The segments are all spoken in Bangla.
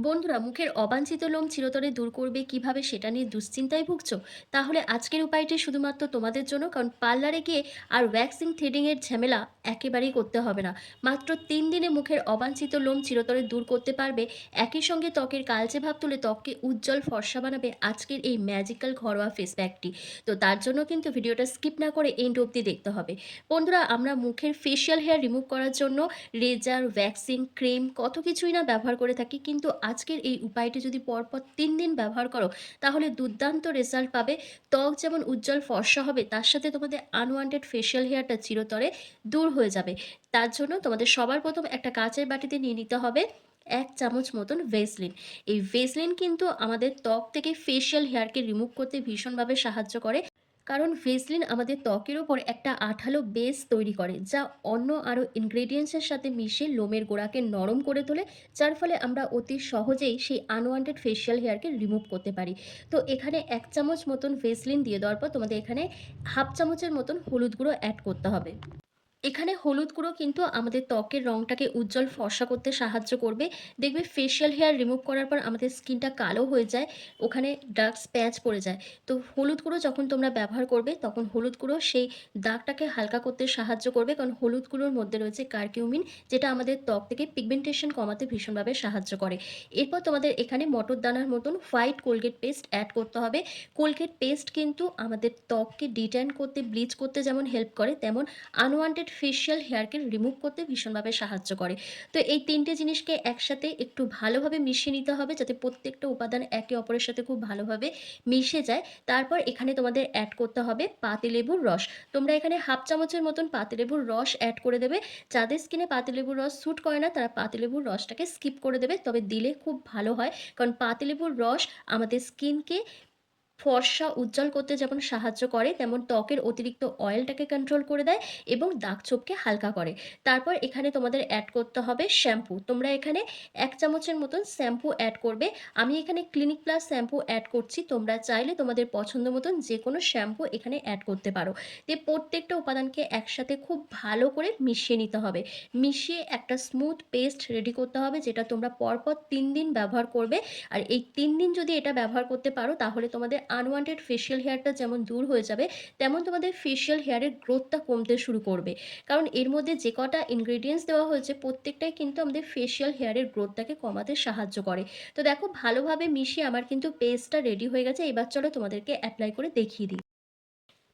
বন্ধুরা, মুখের অবাঞ্ছিত লোম চিরতরে দূর করবে কিভাবে সেটা নিয়ে দুশ্চিন্তায় ভুগছো? তাহলে আজকের উপায়টি শুধুমাত্র তোমাদের জন্য। কারণ পার্লারে গিয়ে আর ওয়্যাক্সিং থ্রেডিং এর ঝামেলা একেবারেই করতে হবে না। মাত্র ৩ দিনে মুখের অবাঞ্ছিত লোম চিরতরে দূর করতে পারবে। একই সঙ্গে ত্বকের কালচে ভাব তুলে ত্বককে উজ্জ্বল ফর্সা বানাবে আজকের এই ম্যাজিক্যাল ঘরোয়া ফেস প্যাকটি। তো তার জন্য কিন্তু ভিডিওটা স্কিপ না করে এন্ড অবধি দেখতে হবে। বন্ধুরা, আমরা মুখের ফেশিয়াল হেয়ার রিমুভ করার জন্য রেজার, ভ্যাক্সিং, ক্রিম কত কিছুই না ব্যবহার করে থাকি। কিন্তু আজকের এই উপায়টি যদি পরপর ৩ দিন ব্যবহার করো তাহলে দুর্দান্ত রেজাল্ট পাবে। ত্বক যেমন উজ্জ্বল ফর্সা হবে, তার সাথে তোমাদের আনওয়ান্টেড ফেশিয়াল হেয়ারটা চিরতরে দূর হয়ে যাবে। তার জন্য তোমাদের সবার প্রথম একটা কাঁচের বাটিতে নিয়ে নিতে হবে ১ চামচ মতন ভেসলিন। এই ভেসলিন কিন্তু আমাদের ত্বক থেকে ফেশিয়াল হেয়ারকে রিমুভ করতে ভীষণভাবে সাহায্য করে। কারণ ভেসলিন আমাদের ত্বকের ওপর একটা আঠালো বেস তৈরি করে, যা অন্য আরও ইনগ্রেডিয়েন্টসের সাথে মিশে লোমের গোড়াকে নরম করে তোলে, যার ফলে আমরা অতি সহজেই সেই আনওয়ান্টেড ফেশিয়াল হেয়ারকে রিমুভ করতে পারি। তো এখানে ১ চামচ মতন ভেসলিন দিয়ে দেওয়ার পর তোমাদের এখানে হাফ চামচের মতন হলুদ গুঁড়ো অ্যাড করতে হবে। এখানে হলুদ গুঁড়ো কিন্তু আমাদের ত্বকের রংটাকে উজ্জ্বল ফর্সা করতে সাহায্য করবে। দেখবে ফেশিয়াল হেয়ার রিমুভ করার পর আমাদের স্কিনটা কালো হয়ে যায়, ওখানে ডার্ক স্প্যাচ পড়ে যায়। তো হলুদ গুঁড়ো যখন তোমরা ব্যবহার করবে তখন হলুদ গুঁড়ো সেই দাগটাকে হালকা করতে সাহায্য করবে, কারণ হলুদ গুঁড়োর মধ্যে রয়েছে কারকিউমিন, যেটা আমাদের ত্বক থেকে পিগমেন্টেশন কমাতে ভীষণভাবে সাহায্য করে। এরপর তোমাদের এখানে মটর দানার মতন হোয়াইট কোলগেট পেস্ট অ্যাড করতে হবে। কোলগেট পেস্ট কিন্তু আমাদের ত্বককে ডিট্যান করতে, ব্লিচ করতে যেমন হেল্প করে, তেমন আনওয়ান্টেড ফেশিয়াল হেয়ারকে রিমুভ করতে ভীষণভাবে সাহায্য করে। তো এই ৩টে জিনিসকে একসাথে একটু ভালোভাবে মিশিয়ে নিতে হবে, যাতে প্রত্যেকটা উপাদান একে অপরের সাথে খুব ভালোভাবে মিশে যায়। তারপর এখানে তোমাদের অ্যাড করতে হবে পাতিলেবুর রস। তোমরা এখানে হাফ চামচের মতন পাতিলেবুর রস অ্যাড করে দেবে। যাদের স্কিনে পাতিলেবুর রস স্যুট করে না তারা পাতিলেবুর রসটাকে স্কিপ করে দেবে, তবে দিলে খুব ভালো হয়। কারণ পাতিলেবুর রস আমাদের স্কিনকে ফর্সা উজ্জ্বল করতে যেমন সাহায্য করে, তেমন ত্বকের অতিরিক্ত অয়েলটাকে কন্ট্রোল করে দেয় এবং দাগ-ছোপকে হালকা করে। তারপর এখানে তোমাদের অ্যাড করতে হবে শ্যাম্পু। তোমরা এখানে ১ চামচের মতন শ্যাম্পু অ্যাড করবে। আমি এখানে ক্লিনিক প্লাস শ্যাম্পু অ্যাড করছি। তোমরা চাইলে তোমাদের পছন্দ মতন যেকোনো শ্যাম্পু এখানে অ্যাড করতে পারো। দিয়ে প্রত্যেকটা উপাদানকে একসাথে খুব ভালো করে মিশিয়ে নিতে হবে। মিশিয়ে একটা স্মুথ পেস্ট রেডি করতে হবে, যেটা তোমরা পরপর ৩ দিন ব্যবহার করবে। আর এই ৩ দিন যদি এটা ব্যবহার করতে পারো তাহলে তোমাদের আনওয়ান্টেড ফেশিয়াল হেয়ারটা যেমন দূর হয়ে যাবে, তেমন তোমাদের ফেশিয়াল হেয়ারের গ্রোথটা কমতে শুরু করবে। কারণ এর মধ্যে যে কটা ইনগ্রেডিয়েন্টস দেওয়া হয়েছে প্রত্যেকটাই কিন্তু আমাদের ফেশিয়াল হেয়ারের গ্রোথটাকে কমাতে সাহায্য করে। তো দেখো, ভালোভাবে মিশিয়ে আমার কিন্তু পেস্টটা রেডি হয়ে গেছে। এবার চলো তোমাদেরকে অ্যাপ্লাই করে দেখিয়ে দিই।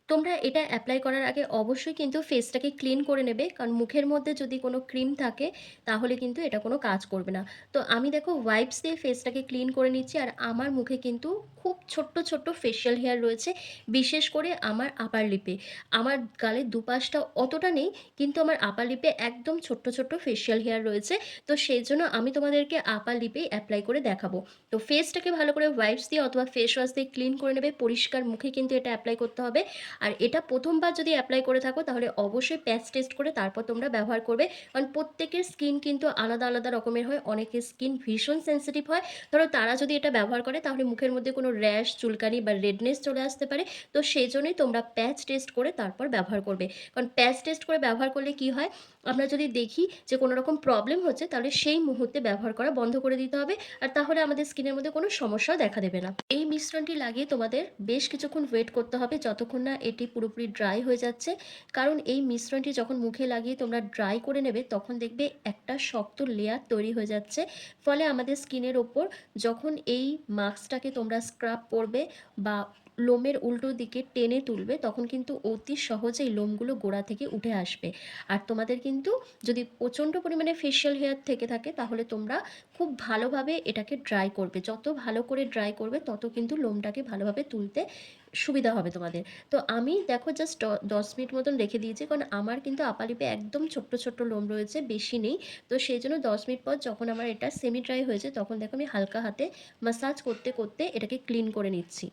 তোমরা এটা অ্যাপ্লাই করার আগে অবশ্যই কিন্তু ফেসটাকে ক্লিন করে নেবে, কারণ মুখের মধ্যে যদি কোনো ক্রিম থাকে তাহলে কিন্তু এটা কোনো কাজ করবে না। তো আমি দেখো ওয়াইপস দিয়ে ফেসটাকে ক্লিন করে নিচ্ছি। আর আমার মুখে কিন্তু খুব ছোট্ট ছোট্ট ফেশিয়াল হেয়ার রয়েছে, বিশেষ করে আমার আপার লিপে। আমার গালের দুপাশটা অতটা নেই, কিন্তু আমার আপার লিপে একদম ছোট্ট ছোট্ট ফেশিয়াল হেয়ার রয়েছে। তো সেই জন্য আমি তোমাদেরকে আপার লিপেই অ্যাপ্লাই করে দেখাবো। তো ফেসটাকে ভালো করে ওয়াইপস দিয়ে অথবা ফেস ওয়াশ দিয়ে ক্লিন করে নেবে। পরিষ্কার মুখে কিন্তু এটা অ্যাপ্লাই করতে হবে। আর এটা প্রথমবার যদি অ্যাপ্লাই করে থাকো তাহলে অবশ্যই প্যাচ টেস্ট করে তারপর তোমরা ব্যবহার করবে। কারণ প্রত্যেকের স্কিন কিন্তু আলাদা আলাদা রকমের হয়। অনেকের স্কিন ভীষণ সেনসিটিভ হয়। ধরো তারা যদি এটা ব্যবহার করে তাহলে মুখের মধ্যে কোনো র্যাশ, চুলকানি বা রেডনেস চলে আসতে পারে। তো সেই জন্যই তোমরা প্যাচ টেস্ট করে তারপর ব্যবহার করবে। কারণ প্যাচ টেস্ট করে ব্যবহার করলে কি হয়, আমরা যদি দেখি যে কোনো রকম প্রবলেম হচ্ছে তাহলে সেই মুহূর্তে ব্যবহার করা বন্ধ করে দিতে হবে। আর তাহলে আমাদের স্কিনের মধ্যে কোনো সমস্যাও দেখা দেবে না। এই মিশ্রণটি লাগিয়ে তোমাদের বেশ কিছুক্ষণ ওয়েট করতে হবে, যতক্ষণ না এটি পুরোপুরি ড্রাই হয়ে যাচ্ছে। কারণ এই মিশ্রণটি যখন মুখে লাগিয়ে তোমরা ড্রাই করে নেবে তখন দেখবে একটা শক্ত লেয়ার তৈরি হয়ে যাচ্ছে। ফলে আমাদের স্কিনের ওপর যখন এই মাস্কটাকে তোমরা স্ক্রাব করবে বা লোমের উল্টো দিকে টেনে তুলবে, তখন কিন্তু অতি সহজেই লোমগুলো গোড়া থেকে উঠে আসবে। আর তোমাদের কিন্তু যদি প্রচণ্ড পরিমাণে ফেশিয়াল হেয়ার থেকে থাকে তাহলে তোমরা খুব ভালোভাবে এটাকে ড্রাই করবে। যত ভালো করে ড্রাই করবে তত কিন্তু লোমটাকে ভালোভাবে তুলতে সুবিধা হবে তোমাদের। তো আমি দেখো জাস্ট ১০ মিনিট মতন রেখে দিয়েছি, কারণ আমার কিন্তু আপার লিপে একদম ছোট্ট ছোট্ট লোম রয়েছে, বেশি নেই। তো সেই জন্য ১০ মিনিট পর যখন আমার এটা সেমি ড্রাই হয়েছে তখন দেখো আমি হালকা হাতে মাসাজ করতে করতে এটাকে ক্লিন করে নিচ্ছি।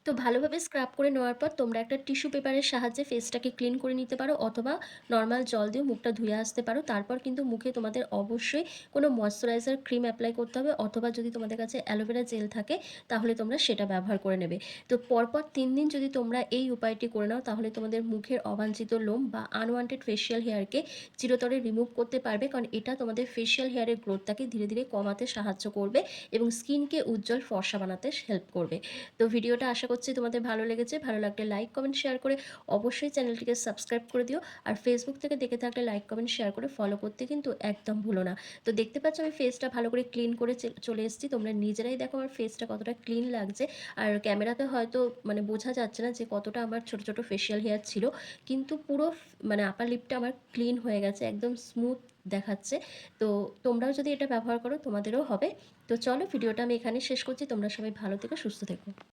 তো ভালোভাবে স্ক্রাব করে নেওয়ার পর তোমরা একটা টিস্যু পেপারের সাহায্যে ফেসটাকে ক্লিন করে নিতে পারো, অথবা নর্মাল জল দিয়েও মুখটা ধুয়ে আসতে পারো। তারপর কিন্তু মুখে তোমাদের অবশ্যই কোনো ময়েশ্চারাইজার ক্রিম অ্যাপ্লাই করতে হবে, অথবা যদি তোমাদের কাছে অ্যালোভেরা জেল থাকে তাহলে তোমরা সেটা ব্যবহার করে নেবে। তো পরপর ৩ দিন যদি তোমরা এই উপায়টি করে নাও তাহলে তোমাদের মুখের অবাঞ্ছিত লোম বা আনওয়ান্টেড ফেসিয়াল হেয়ারকে চিরতরে রিমুভ করতে পারবে, কারণ এটা তোমাদের ফেসিয়াল হেয়ারের গ্রোথটাকে ধীরে ধীরে কমাতে সাহায্য করবে এবং স্কিনকে উজ্জ্বল ফর্সা বানাতে হেল্প করবে। তো ভিডিওটা আশা করছি তোমাদের ভালো লেগেছে। ভালো লাগলে লাইক, কমেন্ট, শেয়ার করে অবশ্যই চ্যানেলটিকে সাবস্ক্রাইব করে দিও। আর ফেসবুক থেকে দেখে থাকলে লাইক, কমেন্ট, শেয়ার করে ফলো করতে কিন্তু একদম ভুলো না। তো দেখতে পাচ্ছ আমি ফেসটা ভালো করে ক্লিন করে চলে এসেছি। তোমরা নিজেরাই দেখো আমার ফেসটা কতটা ক্লিন লাগছে। আর ক্যামেরাতে হয়তো মানে বোঝা যাচ্ছে না যে কতটা আমার ছোট ছোট ফেসিয়াল হেয়ার ছিল, কিন্তু পুরো মানে আপার লিপটা আমার ক্লিন হয়ে গেছে, একদম স্মুথ দেখাচ্ছে। তো তোমরাও যদি এটা ব্যবহার করো তোমাদেরও হবে। তো চলো ভিডিওটা আমি এখানে শেষ করছি। তোমরা সবাই ভালো থেকো, সুস্থ থেকো।